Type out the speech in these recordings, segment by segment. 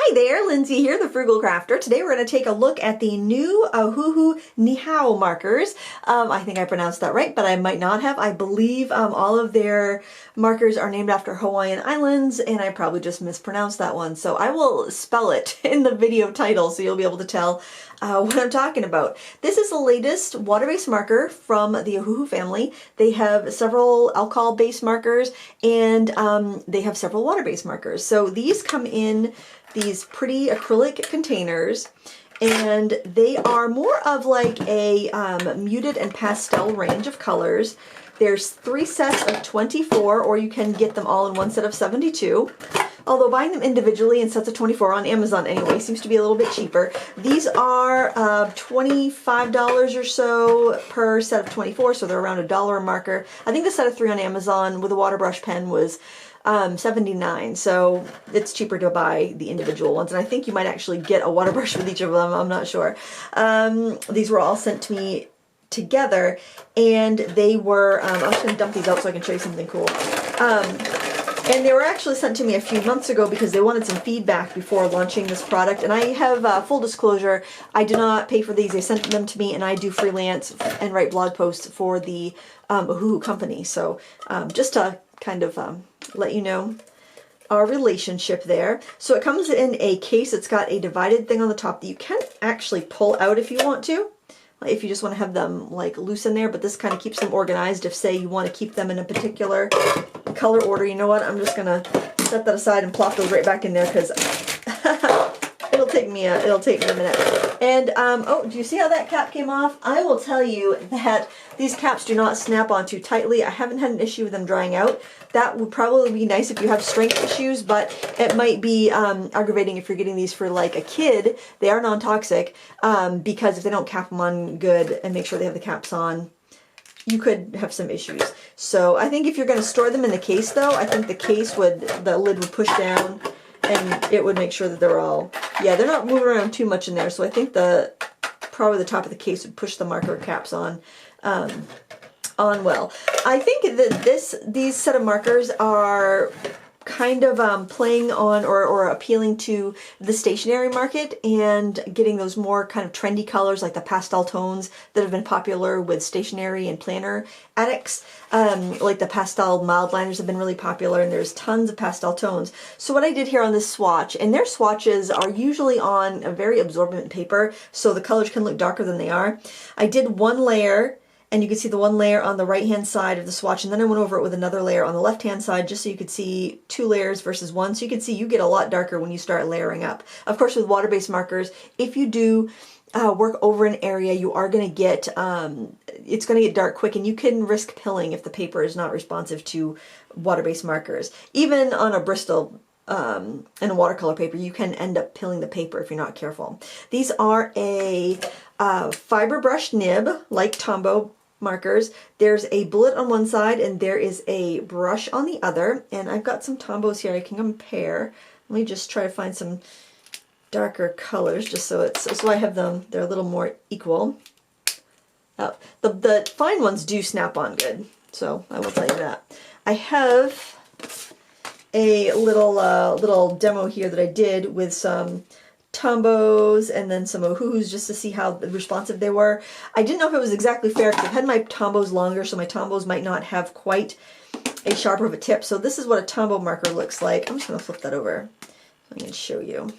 Hi there, Lindsay here, the Frugal Crafter. Today we're going to take a look at the new Ohuhu Nihau markers. I think I pronounced that right, but I might not have. I believe all of their markers are named after Hawaiian islands, and I probably just mispronounced that one. So I will spell it in the video title so you'll be able to tell what I'm talking about. This is the latest water-based marker from the Ohuhu family. They have several alcohol-based markers, and they have several water-based markers. So these come in these pretty acrylic containers, and they are more of like a muted and pastel range of colors. There's 3 sets of 24, or you can get them all in one set of 72. Although buying them individually in sets of 24 on Amazon anyway seems to be a little bit cheaper. These are $25 or so per set of 24, so they're around $1 a marker. I think the set of 3 on Amazon with a waterbrush pen was $79, so it's cheaper to buy the individual ones, and I think you might actually get a water brush with each of them. I'm not sure. These were all sent to me together, and they were, I'm just going to dump these out so I can show you something cool. And they were actually sent to me a few months ago because they wanted some feedback before launching this product. And I have, full disclosure, I did not pay for these. They sent them to me, and I do freelance and write blog posts for the Ohuhu company. So just to kind of let you know our relationship there. So it comes in a case. It's got a divided thing on the top that you can actually pull out if you want to, if you just want to have them like loose in there, but this kind of keeps them organized if, say, you want to keep them in a particular color order. You know what? I'm just gonna set that aside and plop those right back in there because it'll take me a minute. And oh, do you see how that cap came off? I will tell you that these caps do not snap on too tightly. I haven't had an issue with them drying out. That would probably be nice if you have strength issues, but it might be aggravating if you're getting these for like a kid. They are non-toxic because if they don't cap them on good and make sure they have the caps on, you could have some issues. So I think if you're going to store them in the case, though, I think the lid would push down and it would make sure that they're all, yeah, they're not moving around too much in there. So I think probably the top of the case would push the marker caps on well. I think that these set of markers are kind of playing on or appealing to the stationery market and getting those more kind of trendy colors like the pastel tones that have been popular with stationery and planner addicts. Like the pastel mild liners have been really popular, and there's tons of pastel tones. So what I did here on this swatch, and their swatches are usually on a very absorbent paper, so the colors can look darker than they are. I did one layer, and you can see the one layer on the right-hand side of the swatch, and then I went over it with another layer on the left-hand side just so you could see 2 layers versus 1. So you can see you get a lot darker when you start layering up. Of course, with water-based markers, if you do work over an area, you are going to get, it's going to get dark quick, and you can risk pilling if the paper is not responsive to water-based markers. Even on a Bristol and a watercolor paper, you can end up pilling the paper if you're not careful. These are a fiber brush nib, like Tombow markers. There's a bullet on one side and there is a brush on the other, and I've got some Tombows here I can compare. Let me just try to find some darker colors just so I have them, they're a little more equal. The fine ones do snap on good, so I will tell you that. I have a little demo here that I did with some Tombows and then some Ohuhus just to see how responsive they were. I didn't know if it was exactly fair because I've had my Tombows longer, so my Tombows might not have quite a sharper of a tip. So this is what a Tombow marker looks like. I'm just going to flip that over. I'm going to show you.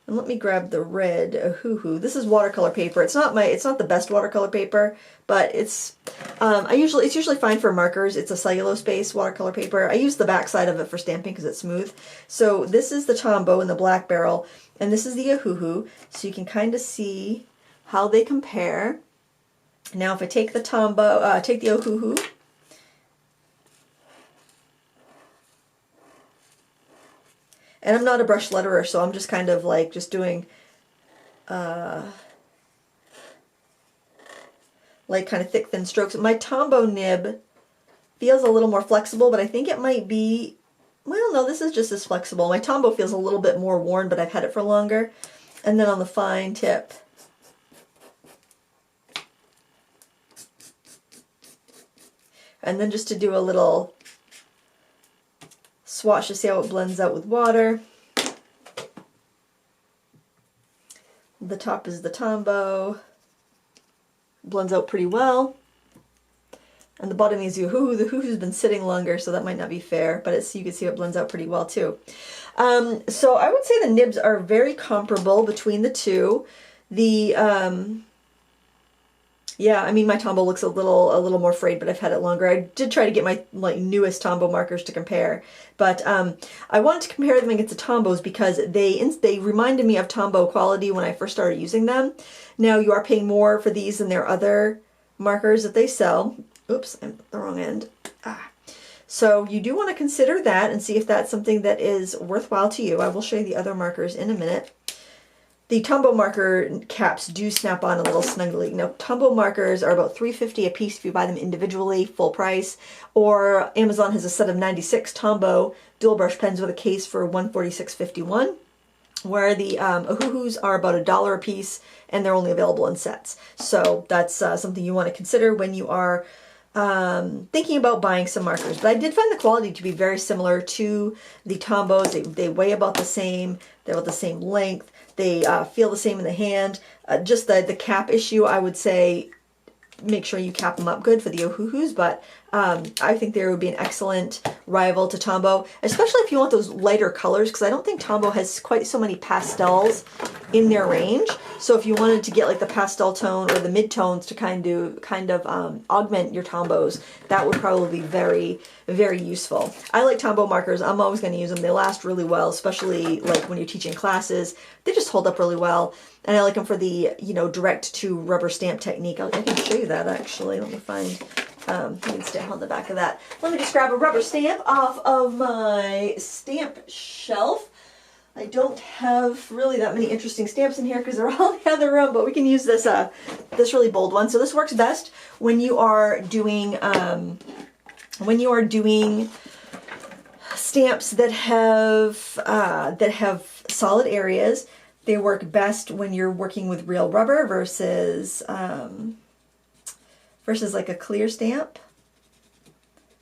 And let me grab the red Ohuhu. This is watercolor paper. It's not the best watercolor paper, but it's usually fine for markers. It's a cellulose-based watercolor paper. I use the back side of it for stamping because it's smooth. So this is the Tombow in the black barrel, and this is the Ohuhu. So you can kind of see how they compare. Now if I take the Tombow, take the Ohuhu, and I'm not a brush letterer, so I'm just kind of like just doing like kind of thick, thin strokes. My Tombow nib feels a little more flexible, but I think it might be, well, no, this is just as flexible. My Tombow feels a little bit more worn, but I've had it for longer. And then on the fine tip, and then just to do a little swatch to see how it blends out with water. the top is the Tombow. Blends out pretty well. And the bottom is the Ohuhu. The Ohuhu's been sitting longer, so that might not be fair, but you can see it blends out pretty well too. So I would say the nibs are very comparable between the two. Yeah, I mean, my Tombow looks a little more frayed, but I've had it longer. I did try to get my newest Tombow markers to compare, but I wanted to compare them against the Tombows because they reminded me of Tombow quality when I first started using them. Now you are paying more for these than their other markers that they sell. Oops, I'm at the wrong end. So you do want to consider that and see if that's something that is worthwhile to you. I will show you the other markers in a minute. The Tombow marker caps do snap on a little snugly. Now, Tombow markers are about $3.50 a piece if you buy them individually, full price, or Amazon has a set of 96 Tombow dual brush pens with a case for $146.51, where the Ohuhus are about $1 a piece, and they're only available in sets. So that's something you want to consider when you are thinking about buying some markers. But I did find the quality to be very similar to the Tombows. They weigh about the same, they're about the same length. They feel the same in the hand. Just the cap issue, I would say make sure you cap them up good for the Ohuhus, but I think they would be an excellent rival to Tombow, especially if you want those lighter colors, because I don't think Tombow has quite so many pastels in their range. So if you wanted to get like the pastel tone or the mid-tones to kind of augment your Tombows, that would probably be very, very useful. I like Tombow markers. I'm always going to use them. They last really well, especially like when you're teaching classes. They just hold up really well. And I like them for the, direct to rubber stamp technique. I can show you that actually. Let me find, you can stamp on the back of that. Let me just grab a rubber stamp off of my stamp shelf. I don't have really that many interesting stamps in here because they're all in the other room, but we can use this this really bold one. So this works best when you are doing stamps that have solid areas. They work best when you're working with real rubber versus like a clear stamp.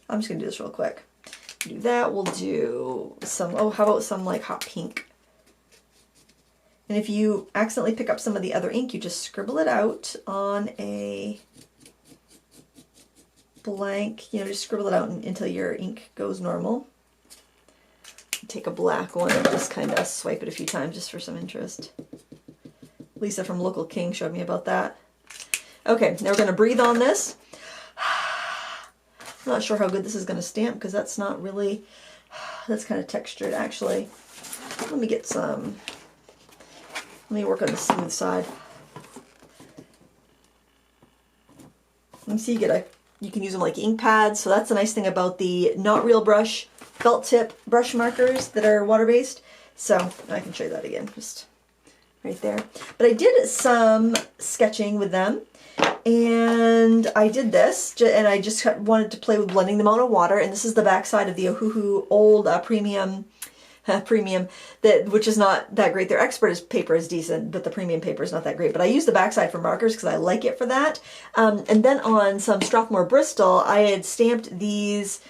I'm just gonna do this real quick. Do that. We'll do some, how about some like hot pink? And if you accidentally pick up some of the other ink, you just scribble it out on a blank, just scribble it out until your ink goes normal. Take a black one and just kind of swipe it a few times just for some interest. Lisa from Local King showed me about that. Okay, now we're going to breathe on this. I'm not sure how good this is going to stamp because that's not really, that's kind of textured actually. Let me get some, let me work on the smooth side. You see, you can use them like ink pads, so that's the nice thing about the not real brush felt tip brush markers that are water-based. So I can show you that again, just right there. But I did some sketching with them, and I did this, and I just wanted to play with blending them out of water. And this is the back side of the Ohuhu old premium, which is not that great. Their expert paper is decent, but the premium paper is not that great. But I use the backside for markers because I like it for that. And then on some Strathmore Bristol, I had stamped these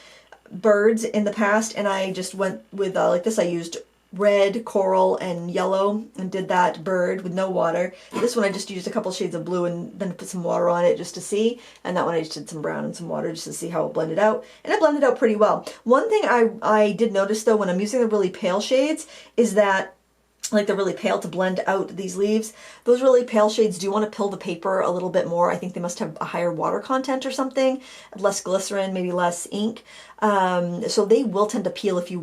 birds in the past, and I just went with like this. I used red, coral, and yellow and did that bird with no water. This one I just used a couple shades of blue and then put some water on it just to see, and that one I just did some brown and some water just to see how it blended out, and it blended out pretty well. One thing I did notice though when I'm using the really pale shades is that, like the really pale to blend out these leaves, those really pale shades do want to pill the paper a little bit more. I think they must have a higher water content or something, less glycerin, maybe less ink. So they will tend to peel if you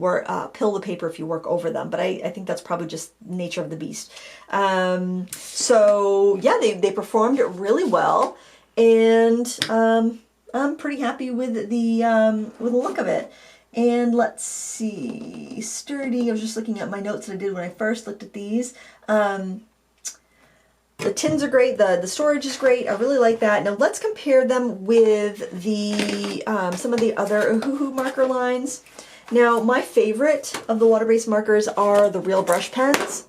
pill the paper if you work over them, but I think that's probably just nature of the beast. So yeah, they performed really well, and I'm pretty happy with the look of it. And let's see, sturdy, I was just looking at my notes that I did when I first looked at these. The tins are great, the storage is great, I really like that. Now let's compare them with the some of the other Ohuhu marker lines. Now my favorite of the water-based markers are the real brush pens.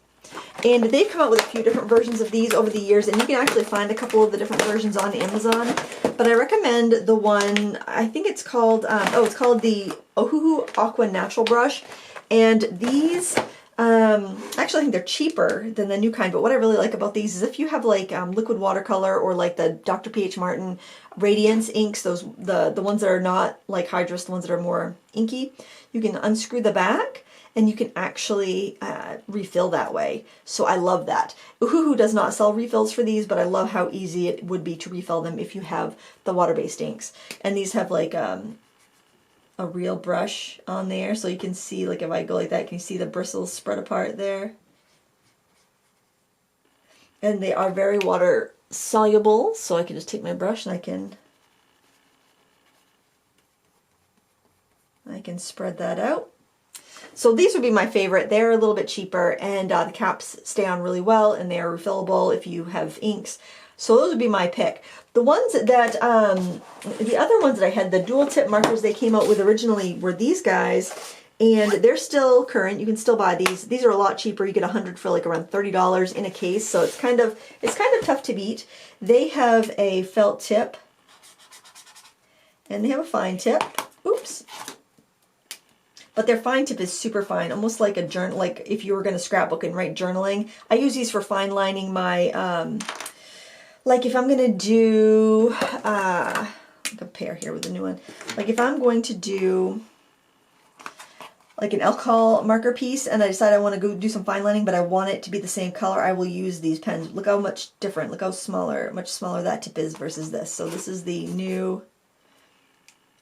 And they've come out with a few different versions of these over the years, and you can actually find a couple of the different versions on Amazon. But I recommend the one, I think it's called, it's called the Ohuhu Aqua Natural Brush. And these Actually, I think they're cheaper than the new kind, but what I really like about these is if you have like liquid watercolor or like the Dr. P.H. Martin Radiance inks, those the ones that are not like hydrous, the ones that are more inky, you can unscrew the back and you can actually refill that way. So I love that. Ohuhu does not sell refills for these, but I love how easy it would be to refill them if you have the water-based inks. And these have like a real brush on there, so you can see, like if I go like that, can you see the bristles spread apart there? And they are very water soluble, so I can just take my brush and I can spread that out. So these would be my favorite. They're a little bit cheaper, and the caps stay on really well, and they are refillable if you have inks. So those would be my pick. The ones that, the other ones that I had, the dual tip markers they came out with originally were these guys, and they're still current. You can still buy these. These are a lot cheaper. You get 100 for like around $30 in a case, so it's kind of tough to beat. They have a felt tip, and they have a fine tip. Oops. But their fine tip is super fine, almost like a journal, like if you were going to scrapbook and write journaling. I use these for fine lining my, like if I'm going to do, compare here with the new one. Like if I'm going to do like an alcohol marker piece and I decide I want to go do some fine lining, but I want it to be the same color, I will use these pens. Look how much different, look how much smaller that tip is versus this. So this is the new,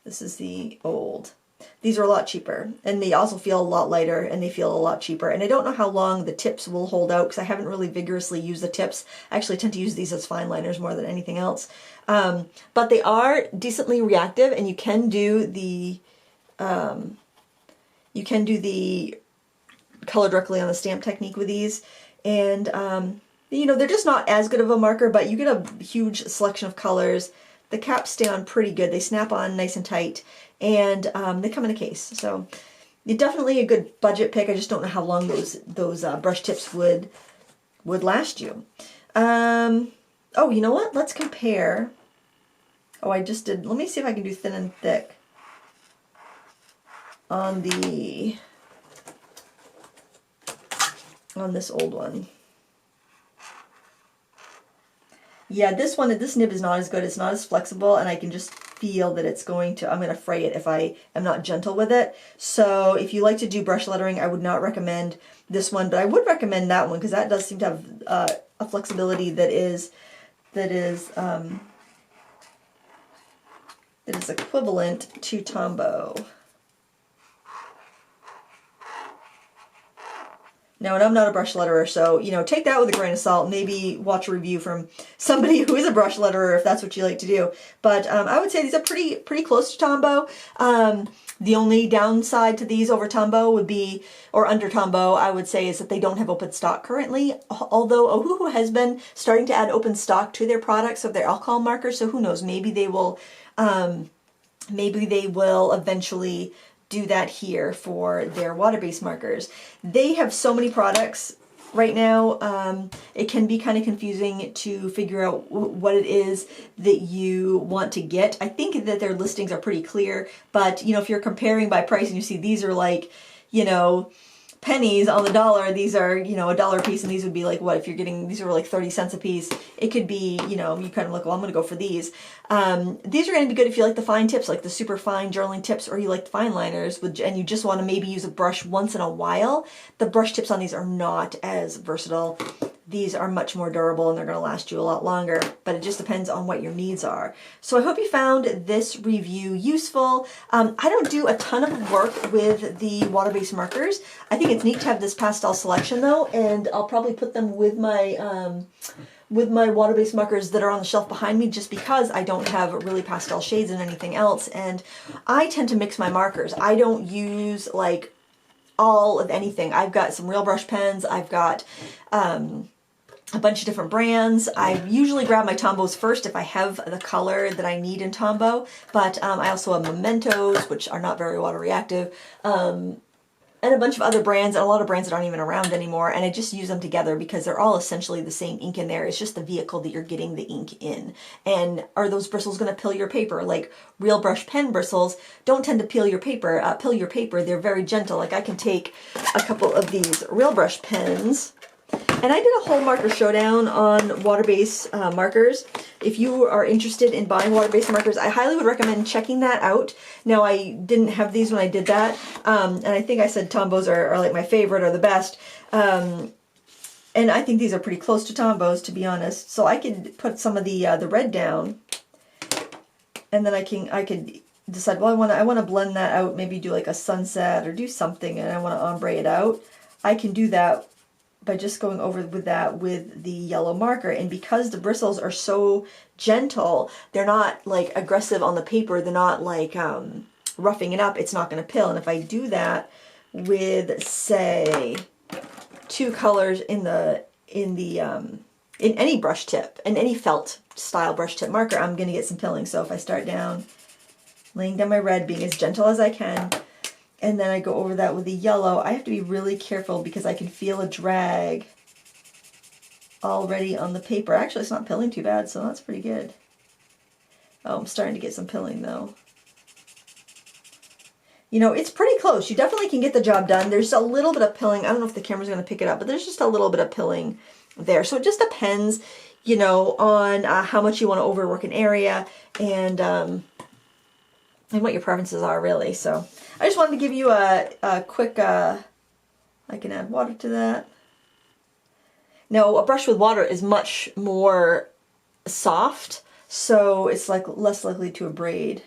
this is the old. These are a lot cheaper, and they also feel a lot lighter, and they feel a lot cheaper. And I don't know how long the tips will hold out because I haven't really vigorously used the tips. I actually tend to use these as fine liners more than anything else. But they are decently reactive, and you can do the color directly on the stamp technique with these. And you know, they're just not as good of a marker, but you get a huge selection of colors. The caps stay on pretty good. They snap on nice and tight, and they come in a case. So you're definitely a good budget pick. I just don't know how long those brush tips would last you. Oh, you know what? Let's compare. Oh, I just did. Let me see if I can do thin and thick on this old one. Yeah, this nib is not as good. It's not as flexible, and I can just feel that I'm going to fray it if I am not gentle with it. So if you like to do brush lettering, I would not recommend this one, but I would recommend that one because that does seem to have a flexibility that is equivalent to Tombow. Now, and I'm not a brush letterer, so, you know, take that with a grain of salt. Maybe watch a review from somebody who is a brush letterer if that's what you like to do. But I would say these are pretty close to Tombow. The only downside to these over Tombow would be, or under Tombow, I would say, is that they don't have open stock currently. Although Ohuhu has been starting to add open stock to their products of their alcohol markers, so who knows? Maybe they will eventually do that here for their water-based markers. They have so many products right now. It can be kind of confusing to figure out what it is that you want to get. I think that their listings are pretty clear, but you know, if you're comparing by price and you see these are like, you know, pennies on the dollar, these are, you know, $1 a piece, and these would be like, what, if you're getting, these are like 30 cents a piece, it could be, you know, you kind of look, well, I'm going to go for these. These are going to be good if you like the fine tips, like the super fine journaling tips, or you like the fine liners, and you just want to maybe use a brush once in a while. The brush tips on these are not as versatile. These are much more durable and they're going to last you a lot longer, but it just depends on what your needs are. So I hope you found this review useful. I don't do a ton of work with the water-based markers. I think it's neat to have this pastel selection though, and I'll probably put them with my water-based markers that are on the shelf behind me, just because I don't have really pastel shades and anything else. And I tend to mix my markers. I don't use like all of anything. I've got some real brush pens. I've got a bunch of different brands. I usually grab my Tombows first if I have the color that I need in Tombow, but I also have Mementos, which are not very water reactive. and a bunch of other brands, and a lot of brands that aren't even around anymore, and I just use them together because they're all essentially the same ink in there. It's just the vehicle that you're getting the ink in. And are those bristles going to peel your paper? Like real brush pen bristles don't tend to peel your paper. They're very gentle. Like I can take a couple of these real brush pens, and I did a whole marker showdown on water-based markers. If you are interested in buying water-based markers, I highly would recommend checking that out. Now, I didn't have these when I did that, and I think I said Tombows are like my favorite or the best. And I think these are pretty close to Tombows, to be honest. So I could put some of the red down, and then I could decide, well, I want to blend that out, maybe do like a sunset or do something, and I want to ombre it out. I can do that by just going over with that with the yellow marker. And because the bristles are so gentle, they're not like aggressive on the paper, they're not like roughing it up, it's not going to pill. And if I do that with, say, 2 colors in any brush tip, in any felt style brush tip marker, I'm going to get some pilling. So if I start down, laying down my red, being as gentle as I can, and then I go over that with the yellow, I have to be really careful because I can feel a drag already on the paper. Actually, it's not pilling too bad, so that's pretty good. Oh, I'm starting to get some pilling though. You know, it's pretty close. You definitely can get the job done. There's a little bit of pilling. I don't know if the camera's going to pick it up, but there's just a little bit of pilling there. So it just depends, you know, on how much you want to overwork an area and what your preferences are, really. So I just wanted to give you a quick, I can add water to that. Now, a brush with water is much more soft, so it's like less likely to abrade.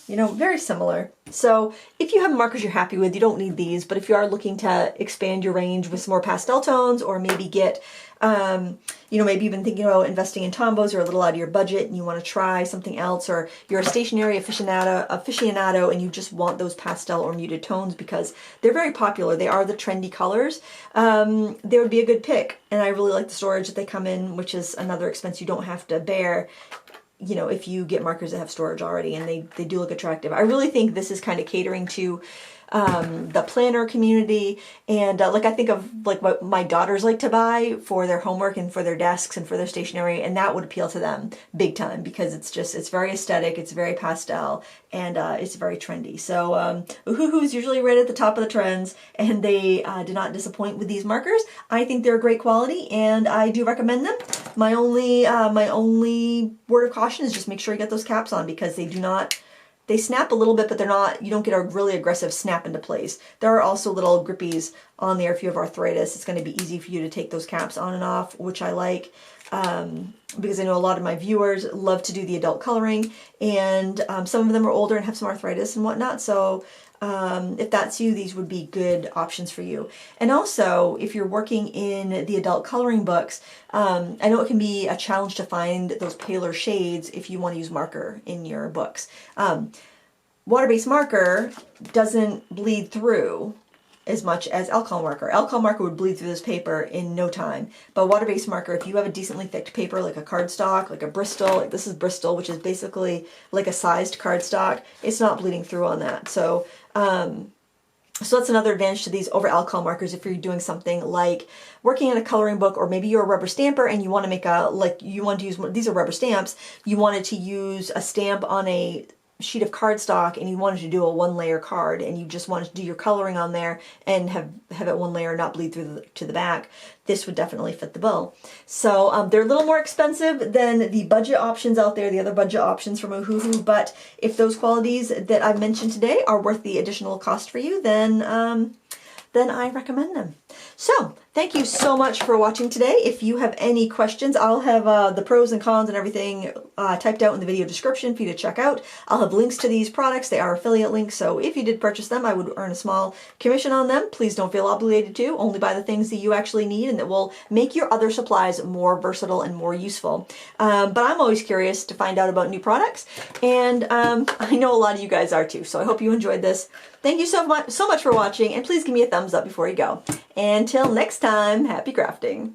You know, very similar. So if you have markers you're happy with, you don't need these, but if you are looking to expand your range with some more pastel tones, or maybe get, you know, maybe even thinking about investing in Tombows, or a little out of your budget and you want to try something else, or you're a stationery aficionado and you just want those pastel or muted tones because they're very popular. They are the trendy colors. They would be a good pick. And I really like the storage that they come in, which is another expense you don't have to bear, you know, if you get markers that have storage already, and they do look attractive. I really think this is kind of catering to the planner community, and like I think of like what my daughters like to buy for their homework and for their desks and for their stationery, and that would appeal to them big time because it's very aesthetic, it's very pastel, and it's very trendy. So Ohuhu is usually right at the top of the trends, and they do not disappoint with these markers. I think they're great quality, and I do recommend them. My only word of caution is just make sure you get those caps on, because they snap a little bit, but you don't get a really aggressive snap into place. There are also little grippies on there if you have arthritis. It's going to be easy for you to take those caps on and off, which I like, because I know a lot of my viewers love to do the adult coloring, and some of them are older and have some arthritis and whatnot. So if that's you, these would be good options for you. And also, if you're working in the adult coloring books, I know it can be a challenge to find those paler shades if you want to use marker in your books. Water-based marker doesn't bleed through as much as alcohol marker. Alcohol marker would bleed through this paper in no time. But water-based marker, if you have a decently thick paper like a cardstock, like a Bristol, like this is Bristol, which is basically like a sized cardstock, it's not bleeding through on that. So so that's another advantage to these over alcohol markers if you're doing something like working in a coloring book, or maybe you're a rubber stamper and you want to make these are rubber stamps, you wanted to use a stamp on a sheet of cardstock and you wanted to do a 1-layer card, and you just wanted to do your coloring on there and have it 1 layer, not bleed through to the back. This would definitely fit the bill. So they're a little more expensive than the budget options out there, the other budget options from Ohuhu, but if those qualities that I've mentioned today are worth the additional cost for you, then I recommend them. So thank you so much for watching today. If you have any questions, I'll have the pros and cons and everything typed out in the video description for you to check out. I'll have links to these products. They are affiliate links, so if you did purchase them, I would earn a small commission on them. Please don't feel obligated to. Only buy the things that you actually need and that will make your other supplies more versatile and more useful. But I'm always curious to find out about new products, and I know a lot of you guys are too, so I hope you enjoyed this. Thank you so much for watching, and please give me a thumbs up before you go. Until next time, happy crafting.